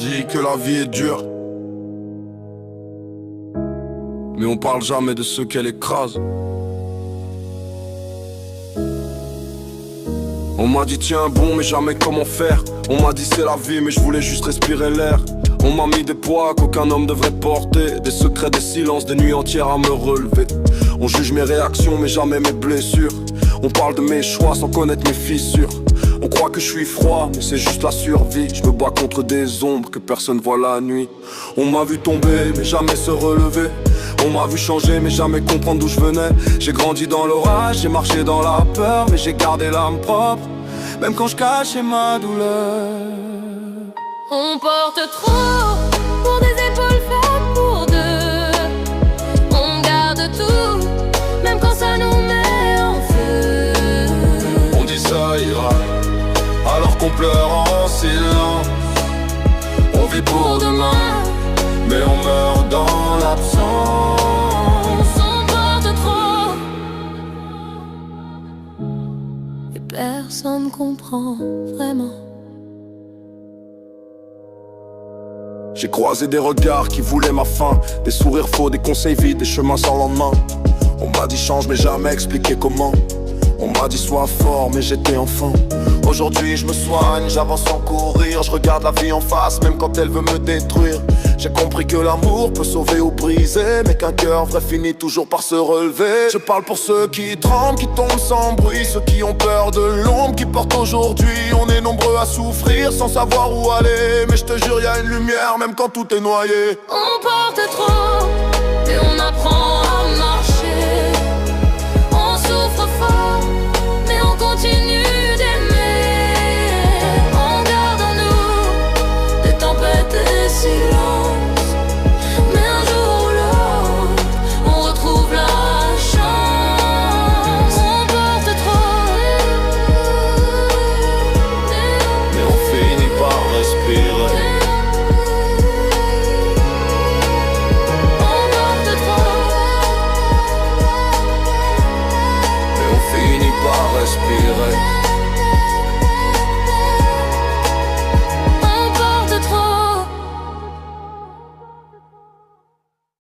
dit que la vie est dure, mais on parle jamais de ceux qu'elle écrase. On m'a dit tiens bon mais jamais comment faire. On m'a dit c'est la vie mais je voulais juste respirer l'air. On m'a mis des poids qu'aucun homme devrait porter, des secrets, des silences, des nuits entières à me relever. On juge mes réactions mais jamais mes blessures. On parle de mes choix sans connaître mes fissures. On croit que je suis froid mais c'est juste la survie. Je me bats contre des ombres que personne voit la nuit. On m'a vu tomber mais jamais se relever. On m'a vu changer mais jamais comprendre d'où je venais. J'ai grandi dans l'orage, j'ai marché dans la peur, mais j'ai gardé l'âme propre, même quand je cachais ma douleur. On porte trop pour des épaules faites pour deux. On garde tout, même quand ça nous met en feu. On dit ça ira, alors qu'on pleure en silence. On vit pour demain, mais on meurt dans l'absence. On porte trop et personne comprend vraiment. J'ai croisé des regards qui voulaient ma fin, des sourires faux, des conseils vides, des chemins sans lendemain. On m'a dit change mais jamais expliqué comment. On m'a dit sois fort mais j'étais enfant. Aujourd'hui je me soigne, j'avance sans courir. Je regarde la vie en face même quand elle veut me détruire. J'ai compris que l'amour peut sauver ou briser, mais qu'un cœur vrai finit toujours par se relever. Je parle pour ceux qui tremblent, qui tombent sans bruit, ceux qui ont peur de l'ombre, qui portent aujourd'hui. On est nombreux à souffrir sans savoir où aller, mais je te jure y'a une lumière même quand tout est noyé. On porte trop et on apprend à marcher. On souffre fort mais on continue d'aimer. On garde en nous des tempêtes et des silences, mais un jour ou l'autre on retrouve la chance. On porte trop mais on finit par respirer. On porte trop Mais on finit par respirer.